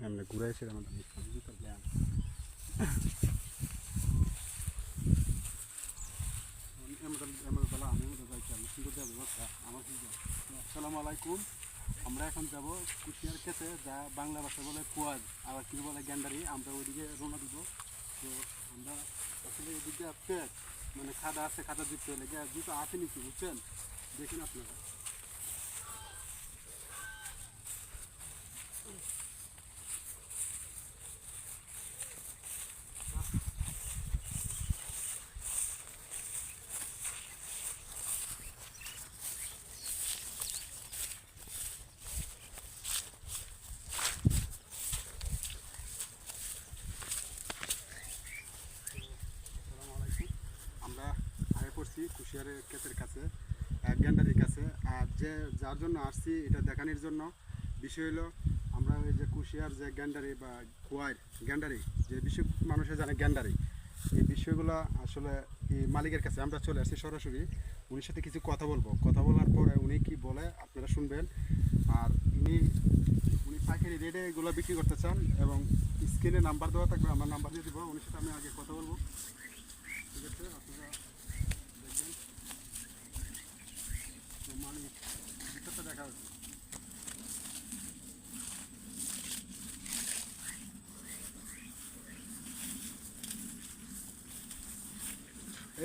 এমনি ঘুরে এসে আমাদের জুতার প্ল্যান। আসসালামু আলাইকুম। আমরা এখন যাব কুশিয়ার ক্ষেতে, যা বাংলা ভাষা বলে কুয়াজ, আবার কি বলে গ্যান্ডারি। আমরা ওইদিকে রওনা দিব। তো আমরা আসলে এদিকে পেট মানে খাদা আছে, খাদা যুক্ত লেগে জুতো হাতে নিচ্ছি, বুঝছেন? দেখুন আপনারা। আমরা আগে করছি কুশিয়ারের ক্ষেতের কাছে, গ্যান্ডারির কাছে। আর যার জন্য আসছি এটা দেখানোর জন্য বিষয় হলো, আমরা ওই যে কুশিয়ার যে গ্যান্ডারি বা কুয়ার গ্যান্ডারি, যে বিষয় মানুষে জানে গ্যান্ডারি, এই বিষয়গুলো আসলে এই মালিকের কাছে আমরা চলে আসছি সরাসরি। উনির সাথে কিছু কথা বলবো। কথা বলার পরে উনি কি বলে আপনারা শুনবেন। আর উনি পাইকারি রেটে এগুলো বিক্রি করতে চান, এবং স্ক্রিনে নাম্বার দেওয়া থাকবে, আমার নাম্বার দিয়ে দিব। উনির সাথে আমি আগে কথা বলবো, ঠিক আছে? আপনারা দেখবেন। তো মালিক ভিতরটা দেখা হচ্ছে।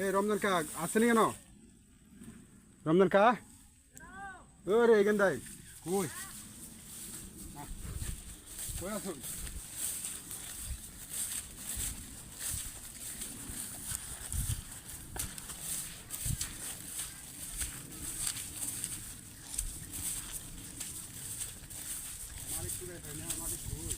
এই রমজান কা আসেনি কেন? রমজান কা ও রে এখান দাই কই কই আসুন। মালিক কি দেখায় না? মালিক কই?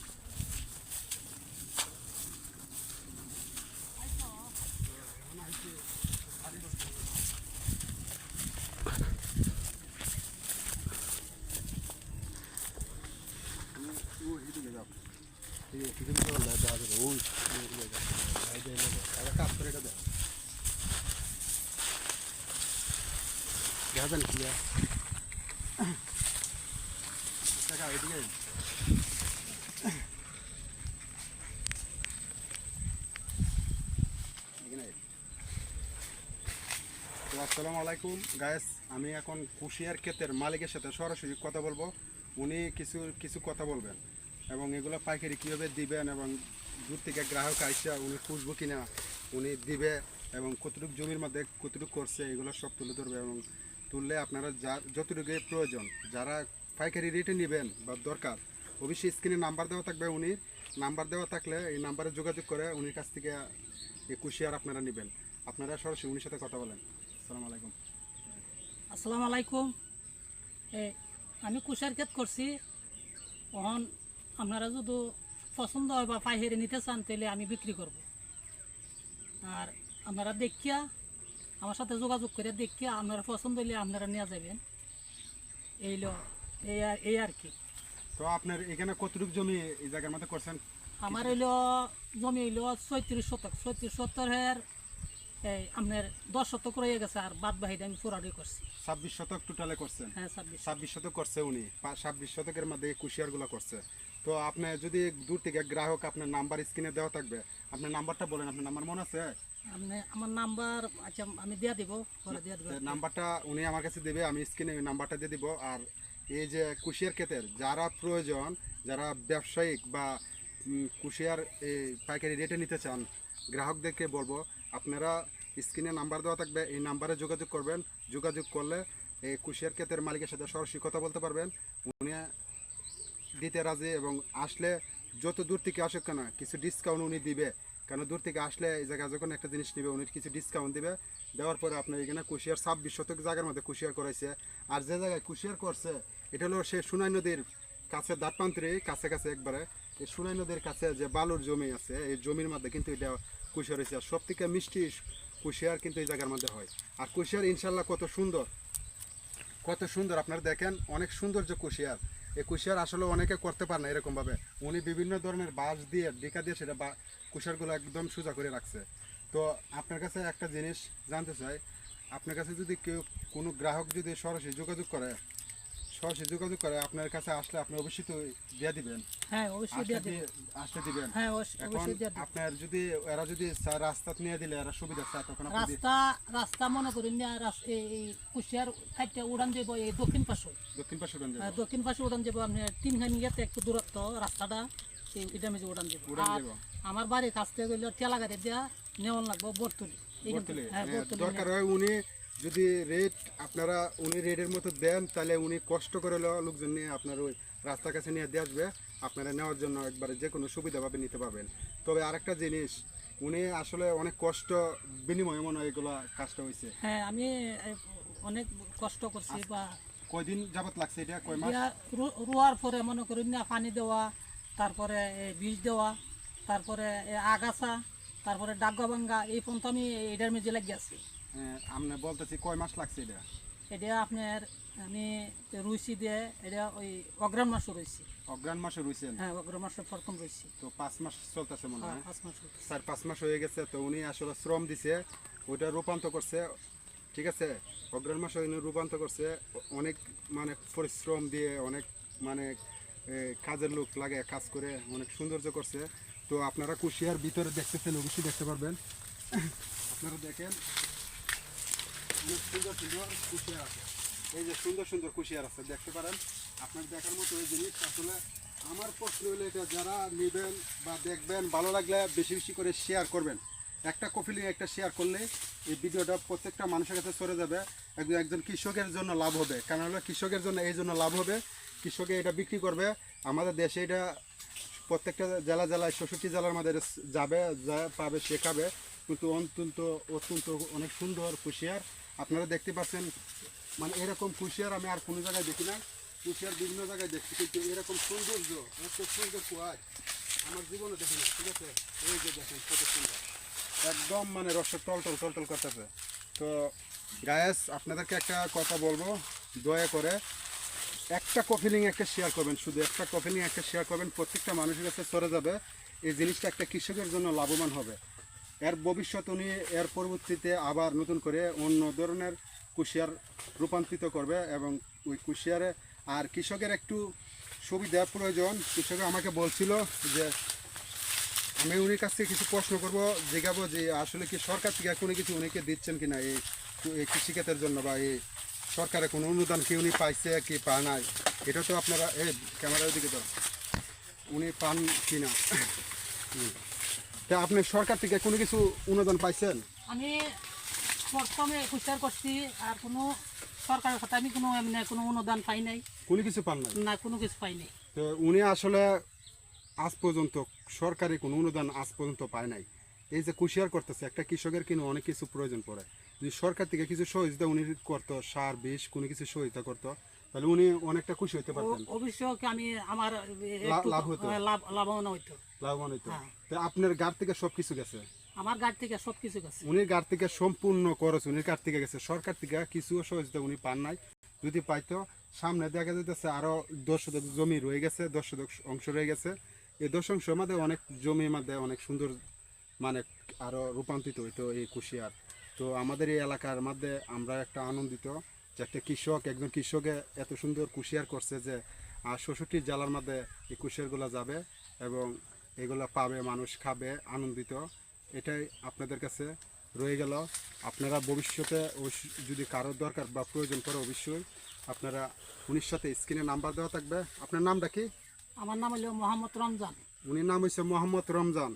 দেখা যান কি টাকা এদিকে। তো আসসালামু আলাইকুম গায়েস, আমি এখন কুশিয়ার ক্ষেতের মালিকের সাথে সরাসরি কথা বলবো। উনি কিছু কিছু কথা বলবেন, এবং এগুলো পাইকারি কীভাবে দিবেন, এবং দূর থেকে গ্রাহক আইসা উনি খুঁজবো কিনা, উনি দিবে, এবং কতটুকু জমির মধ্যে কতটুকু করছে, এগুলো সব তুলে ধরবে। এবং তুললে আপনারা যতটুকু প্রয়োজন, যারা পাইকারি রেটে নেবেন বা দরকার, অবশ্যই স্ক্রিনে নাম্বার দেওয়া থাকবে। উনির নাম্বার দেওয়া থাকলে এই নাম্বারে যোগাযোগ করে উনির কাছ থেকে এই কুশিয়ার আপনারা নেবেন। আপনারা সরাসরি উনির সাথে কথা বলেন। আসসালামু আলাইকুম। আসসালামু আলাইকুম। আমি কুশার ক্ষেত করছি। তখন আপনারা যদি পছন্দ হয় বা পাইকারি নিতে চান, তাহলে আমি বিক্রি করব। আর আপনারা দেখিয়া আমার সাথে যোগাযোগ করে দেখিয়া আপনারা পছন্দ হলে আপনারা নিয়ে যাবেন। এই আর কি। তো আপনার এখানে কতটুকু জমি এই জায়গার মধ্যে করছেন? আমার জমি 34 শতক। 34 শতকের আপনার 10 শতক রয়ে গেছে, আর বাদ বাহিটা আমি পুরাটি করছি। 26 শতক টোটালে করছেন? হ্যাঁ, 26। 26 শতক করছে উনি। 26 শতকের মধ্যে কুশিয়ারগুলো করছে। তো আপনি যদি দূর থেকে গ্রাহক, আপনার নাম্বার স্ক্রিনে দেওয়া থাকবে, আপনার নাম্বারটা বলেন। আপনার নাম্বার মনে আছে? আমার নাম্বার, আচ্ছা আমি দিয়ে দিব, পরে দিয়ে দিব। নাম্বারটা উনি আমার কাছে দেবে, আমি স্ক্রিনে ওই নাম্বারটা দিয়ে দিব। আর এই যে কুশিয়ার ক্ষেতের যারা প্রয়োজন, যারা ব্যবসায়িক বা কুশিয়ার এই পাইকারি রেটে নিতে চান, গ্রাহকদেরকে বলবো আপনারা স্ক্রিনে নাম্বার দেওয়া থাকবে, এই নাম্বারে যোগাযোগ করবেন। যোগাযোগ করলে এই কুশিয়ার ক্ষেতের মালিকের সাথে সরাসরি কথা বলতে পারবেন। উনি দিতে রাজি, এবং আসলে যত দূর থেকে আসুক কেন কিছু ডিসকাউন্ট উনি দিবে। কারণ দূর থেকে আসলে এই জায়গায় যখন একটা জিনিস নেবে, উনি কিছু ডিসকাউন্ট দিবে। দেওয়ার পরে আপনার এখানে কুশিয়ার 26 শতক জায়গার মধ্যে কুশিয়ার করাইছে। আর যে জায়গায় কুশিয়ার করছে এটা হলো সে সুনাই নদীর কাছে, দাঁতপান্ত্রি কাছে কাছে একবারে। এই সুনাই নদীর কাছে যে বালুর জমি আছে, এই জমির মধ্যে কিন্তু এটা কুশিয়ার হয়েছে। আর সব থেকে মিষ্টি কুশিয়ার কিন্তু এই জায়গার মধ্যে হয়। আর কুশিয়ার ইনশাল্লাহ কত সুন্দর, কত সুন্দর আপনারা দেখেন, অনেক সুন্দর যে কুশিয়ার। এই কুশিয়ার আসলে অনেকে করতে পারে না এরকমভাবে। উনি বিভিন্ন ধরনের বাঁশ দিয়ে ডিকা দিয়ে সেটা কুশিয়ারগুলো একদম সোজা করে রাখছে। তো আপনার কাছে একটা জিনিস জানতে চাই, আপনার কাছে যদি কেউ কোনো গ্রাহক যদি সরাসরি যোগাযোগ করে, সরাসরি যোগাযোগ করে আপনার কাছে আসলে আপনি অবশ্যই তো দিয়ে দিবেন। হ্যাঁ অবশ্যই আসলে দিয়ে দেবো। আসলে দিবেন। হ্যাঁ এখন অবশ্যই দিয়ে দেবো। আপনার যদি এরা যদি রাস্তা নিয়ে দিলে এরা সুবিধা চায় তখন আপনি রাস্তা রাস্তা মনে করেন না এই কুশিয়ার খাইটা উড়ান যাব এই দক্ষিণ পাশে। দক্ষিণ পাশে উড়ান যাবে। দক্ষিণ পাশে উড়ান যাব আপনার 3খান গেতে একটু দূরত্ব রাস্তাটা এটা মেজে উড়ান যাব। উড়ান আর যাব। আমার বাড়ির কাছ থেকে গেলে টেলা গাড়ি দিয়া নেওয়ান লাগবো বর্তুলি। বর্তলে হ্যাঁ বর্তুলি দরকার হয় উনি যদি রেট আপনারা উনি রেটের মতো দেন তাহলে উনি কষ্ট করে লোকজন নিয়ে আপনার ওই রাস্তার কাছে নিয়ে দিয়ে আসবে, আপনারা নেওয়ার জন্য একবারে যে কোনো সুবিধাভাবে নিতে পারবেন। তবে আরেকটা জিনিস, উনি আসলে অনেক কষ্ট বিনিময়ে মনে হয় এগুলা কাজটা হয়েছে। হ্যাঁ আমি অনেক কষ্ট করছি বা কয়দিন যাবত লাগছে এটা, কয় মাস? রোয়ার পরে মনে করেন না পানি দেওয়া, তারপরে বীজ দেওয়া, তারপরে আগাছা, তারপরে ডাগা ভাঙ্গা, এই পর্যন্ত আমি এটার মেঝে লাগিয়ে আছি। আমরা বলতেছি কয় মাস লাগছে এটা? এটা আপনার আমি রুইছি দিয়ে এটা ওই অগ্রাণ মাসও রয়েছি। অগ্রাণ মাসে রয়েছেন? হ্যাঁ অগ্রাণ মাসে প্রথম রয়েছি। তো 5 মাস চলতেছে মনে হয়। 5 মাস হইছে। 4-5 মাস হয়ে গেছে। তো উনি আসলে শ্রম দিছে, ওইটা রূপান্তর করছে, ঠিক আছে? অগ্রহণ মাসে উনি রূপান্তর করছে, অনেক মানে পরিশ্রম দিয়ে অনেক মানে কাজের লোক লাগে কাজ করে অনেক সৌন্দর্য করছে। তো আপনারা কুশিয়ার ভিতরে দেখতেছেন, অবশ্যই দেখতে পারবেন। আপনারা দেখেন অনেক সুন্দর সুন্দর কুশিয়ার আছে, এই যে সুন্দর সুন্দর কুশিয়ার আছে দেখতে পারেন। আপনার দেখার মতো এই জিনিস আসলে আমার প্রশ্ন হলো এটা, যারা নেবেন বা দেখবেন ভালো লাগলে বেশি বেশি করে শেয়ার করবেন। একটা কফি লিয়ে একটা শেয়ার করলে এই ভিডিওটা প্রত্যেকটা মানুষের কাছে চলে যাবে। একজন কৃষকের জন্য লাভ হবে, কারণ হলো কৃষকের জন্য এই জন্য লাভ হবে, কৃষকে এটা বিক্রি করবে, আমাদের দেশে এটা প্রত্যেকটা জেলায় 66 জেলার মধ্যে যাবে, যা পাবে সে খাবে। কিন্তু অত্যন্ত অনেক সুন্দর কুশিয়ার আপনারা দেখতে পাচ্ছেন। মানে এরকম কুশিয়ার আমি আর কোনো জায়গায় দেখি না। কুশিয়ার বিভিন্ন জায়গায় দেখছি, কিন্তু এরকম সৌন্দর্য এত সুন্দর কুয়ায় আমার জীবনে দেখি না, ঠিক আছে? এই যে দেখেন কত সুন্দর, একদম মানে রসের টলটল টলটল করতেছে। তো গায়েস আপনাদেরকে একটা কথা বলবো, দয়া করে একটা কফি লিঙ্ক একটা শেয়ার করবেন, শুধু একটা কফি লিঙ্ক একটা শেয়ার করবেন, প্রত্যেকটা মানুষের কাছে সরে যাবে। এই জিনিসটা একটা কৃষকের জন্য লাভবান হবে। এর ভবিষ্যৎ উনি এর পরবর্তীতে আবার নতুন করে অন্য ধরনের কুশিয়ার রূপান্তরিত করবে, এবং ওই কুশিয়ারে আর কৃষকের একটু সুবিধা প্রয়োজন। কৃষক আমাকে বলছিল যে আমি উনির কাছ থেকে কিছু প্রশ্ন করবো, জিজ্ঞাবো যে আসলে কি সরকার থেকে কোনো কিছু উনিকে দিচ্ছেন কিনা এই কৃষিক্ষেত্রের জন্য, বা এই সরকারের কোনো অনুদান কি উনি পাইছে কি পায় নাই, এটা তো আপনারা এই ক্যামেরার দিকে তো উনি পান কিনা। তা আপনি সরকার থেকে কোনো কিছু অনুদান পাইছেন? আমি প্রথমে কুশিয়ার করছি, আর কোনো সরকারের কথা আমি কোনো এমনি কোনো অনুদান পাই নাই, কোনো কিছু পান নাই? না কোনো কিছু পাই নাই। তো উনি আসলে আজ পর্যন্ত সরকারি কোনো অনুদান আজ পর্যন্ত পায় নাই। এই যে কুশিয়ার করতেছে, একটা কৃষকের কিন্তু অনেক কিছু প্রয়োজন পড়ে, যদি সরকার থেকে কিছু সহযোগিতা উনি করতো, সার বিষ কোনো কিছু সহযোগিতা করতো, তাহলে উনি অনেকটা খুশি হতে পারতেন। অবশ্যই আমি আমার লাভ হতো, লাভবান হইতো, লাভবান হইতো। হ্যাঁ। তো আপনার গাড় থেকে সব কিছু গেছে, আমার গাড়ি থেকে সব কিছু গেছে। উনির গাড় থেকে সম্পূর্ণ খরচ উনির গাড় থেকে গেছে, সরকার থেকে কিছু সহযোগিতা উনি পান নাই। যদি পাইতো, সামনে দেখা যেতেছে আরো 10 শতক জমি রয়ে গেছে, 10 শতক অংশ রয়ে গেছে। এই 10 অংশের মধ্যে অনেক জমির মধ্যে অনেক সুন্দর মানে আরো রূপান্তরিত হইতো এই কুশিয়ার। তো আমাদের এই এলাকার মধ্যে আমরা একটা আনন্দিত যে একটা কৃষক, একজন কৃষকে এত সুন্দর কুশিয়ার করছে যে 66 জেলার মধ্যে এই কুশিয়ারগুলো যাবে এবং এগুলো পাবে, মানুষ খাবে, আনন্দিত। এটাই আপনাদের কাছে রয়ে গেল। আপনারা ভবিষ্যতে যদি কারোর দরকার বা প্রয়োজন পড়ে অবশ্যই আপনারা উনির সাথে স্ক্রিনে নাম্বার দেওয়া থাকবে। আপনার নামটা কি? আমার নাম হলো মোহাম্মদ রমজান। উনির নাম হচ্ছে মোহাম্মদ রমজান।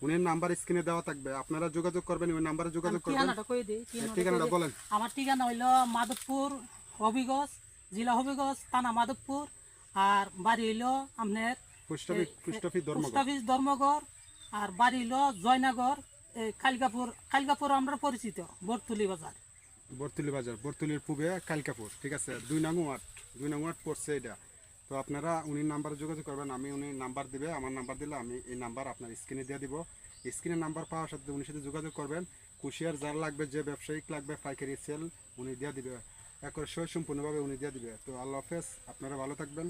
উনির নাম্বার স্ক্রিনে দেওয়া থাকবে, আপনারা যোগাযোগ করবেন, ওই নাম্বারে যোগাযোগ করবেন। ঠিকানাটা কই দিই, ঠিকানাটা বলেন। আমার ঠিকানা হইলো মাধবপুর, হবিগঞ্জ জেলা, হবিগঞ্জ থানা মাধবপুর, আর বাড়ি হইলো আপনার পোস্ট অফিস ধর্মগড়, আর বাড়ি হইলো জয়নগর, কালিকাপুর আমরা পরিচিত বর্তুলি বাজার। বর্তুলি বাজার, বর্তুলির পূবে কালিকাপুর, ঠিক আছে? 2 নং ওয়ার্ড পড়ছে এটা। তো আপনারা উনির নাম্বারে যোগাযোগ করবেন, আমি উনি নাম্বার দিবে, আমার নাম্বার দিলে আমি এই নাম্বার আপনার স্ক্রিনে দিয়ে দিব। স্ক্রিনে নাম্বার পাওয়ার সাথে উনির সাথে যোগাযোগ করবেন। কুশিয়ার যার লাগবে, যে ব্যবসায়িক লাগবে, পাইকারি সেল উনি দিয়ে দিবে, একবার সম্পূর্ণভাবে উনি দিয়ে দিবে। তো আল্লাহ হাফেজ, আপনারা ভালো থাকবেন।